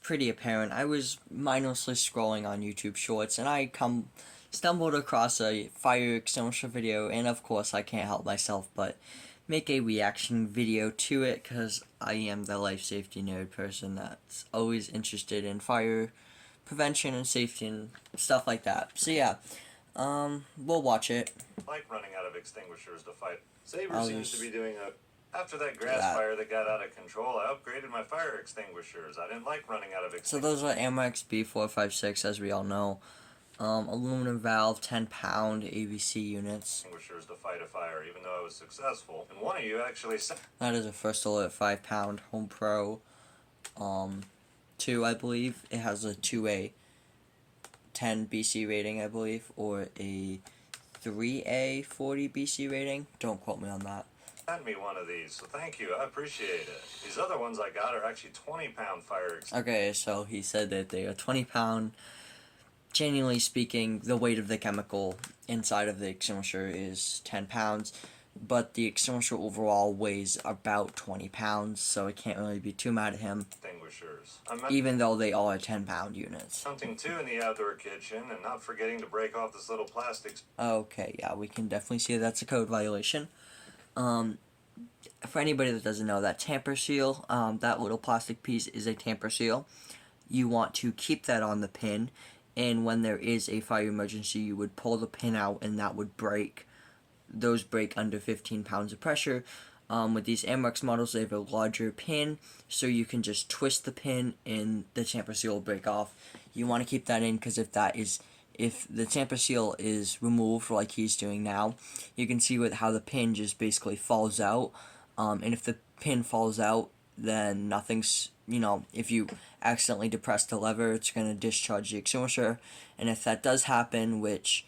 pretty apparent. I was mindlessly scrolling on YouTube Shorts, and I stumbled across a fire extinguisher video, and of course I can't help myself but make a reaction video to it, because I am the life safety nerd person that's always interested in fire prevention and safety and stuff like that. So yeah, we'll watch it. Like running out of extinguishers to fight. Sabre seems to be doing a... After that grass fire that got out of control, I upgraded my fire extinguishers. I didn't like running out of extinguishers. So those are Amex B456, as we all know. Aluminum valve, 10-pound ABC units. Extinguishers to fight a fire, even though I was successful. And one of you actually said... That is a First Alert 5-pound Home Pro 2, I believe. It has a 2A 10 BC rating, I believe, or a 3A 40 BC rating. Don't quote me on that. Sent me one of these, so thank you. I appreciate it. These other ones I got are actually 20-pound fire extinguishers. Okay, so he said that they are 20-pound. Genuinely speaking, the weight of the chemical inside of the extinguisher is 10 pounds, but the extinguisher overall weighs about 20 pounds, so I can't really be too mad at him. Extinguishers. Even though they all are 10-pound units. Mounting two in the outdoor kitchen, and not forgetting to break off this little plastic... Okay, yeah, we can definitely see that's a code violation. For anybody that doesn't know, that tamper seal, that little plastic piece is a tamper seal. You want to keep that on the pin, and when there is a fire emergency, you would pull the pin out, and that would break. Those break under 15 pounds of pressure. With these Amex models, they have a larger pin, so you can just twist the pin, and the tamper seal will break off. You want to keep that in, because if the tamper seal is removed like he's doing now, you can see how the pin just basically falls out. And if the pin falls out, then nothing's, if you accidentally depress the lever, it's going to discharge the extinguisher. And if that does happen, which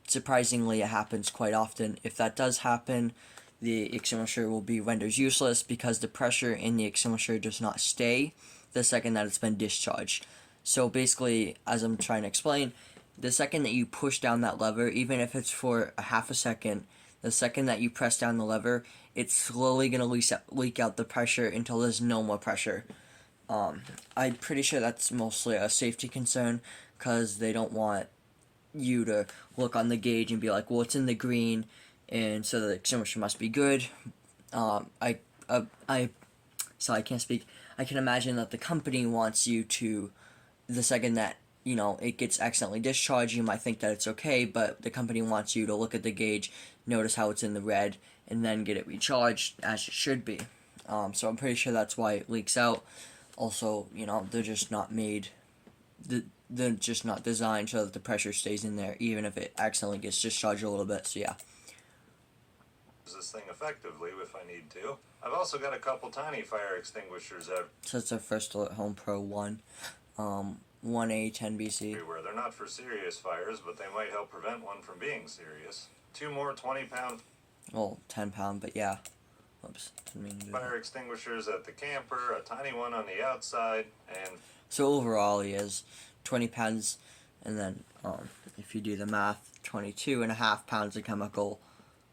surprisingly it happens quite often, if that does happen, the extinguisher will be rendered useless, because the pressure in the extinguisher does not stay the second that it's been discharged. So basically, as I'm trying to explain, the second that you push down that lever, even if it's for a half a second, the second that you press down the lever, it's slowly going to leak out the pressure until there's no more pressure. I'm pretty sure that's mostly a safety concern, because they don't want you to look on the gauge and be like, well, it's in the green, and so the extinguisher must be good. So I can't speak. I can imagine that the company wants you to, the second that it gets accidentally discharged, you might think that it's okay, but the company wants you to look at the gauge, notice how it's in the red, and then get it recharged as it should be. So I'm pretty sure that's why it leaks out. Also, they're just not they're just not designed so that the pressure stays in there, even if it accidentally gets discharged a little bit, so yeah. This thing effectively if I need to. I've also got a couple tiny fire extinguishers out. So it's our First Alert Home Pro 1. 1A 10 BC. Everywhere. They're not for serious fires, but they might help prevent one from being serious. Two more 20-pound... Well, 10-pound, but yeah. Whoops. Didn't mean to do that. Fire extinguishers at the camper, a tiny one on the outside, and... So overall, he has 20 pounds, and then, if you do the math, 22.5 pounds of chemical,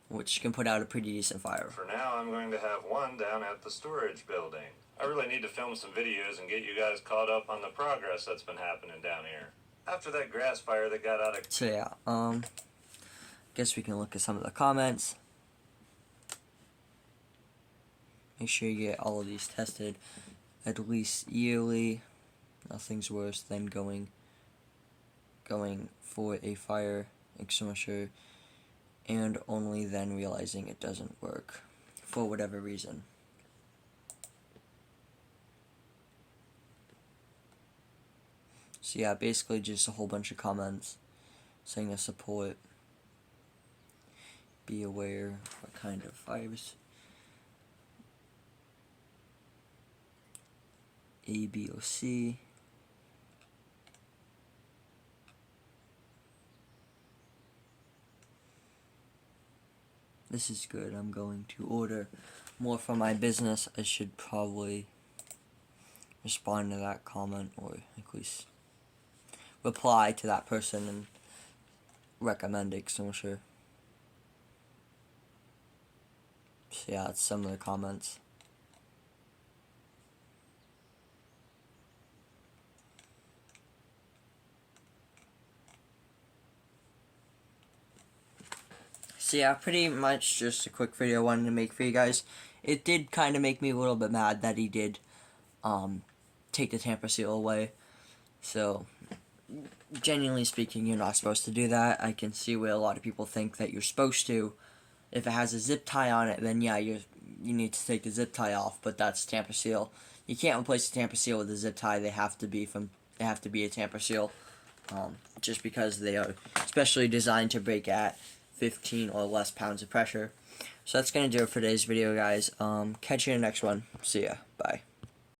which can put out a pretty decent fire. For now, I'm going to have one down at the storage building. I really need to film some videos and get you guys caught up on the progress that's been happening down here. After that grass fire that got out of... So yeah, guess we can look at some of the comments. Make sure you get all of these tested at least yearly. Nothing's worse than going for a fire extinguisher and only then realizing it doesn't work for whatever reason. So yeah, basically just a whole bunch of comments saying to support, be aware what kind of fires, A, B, or C. This is good. I'm going to order more for my business. I should probably respond to that comment, or at least reply to that person and recommend extinguisher. So yeah, that's some of the comments. So yeah, pretty much just a quick video I wanted to make for you guys. It did kind of make me a little bit mad that he did take the tamper seal away. So, genuinely speaking, you're not supposed to do that. I can see where a lot of people think that you're supposed to. If it has a zip tie on it, then yeah, you need to take the zip tie off. But that's tamper seal. You can't replace the tamper seal with a zip tie. They have to be a tamper seal, just because they are specially designed to break at 15 or less pounds of pressure. So that's gonna do it for today's video, guys. Catch you in the next one. See ya. Bye.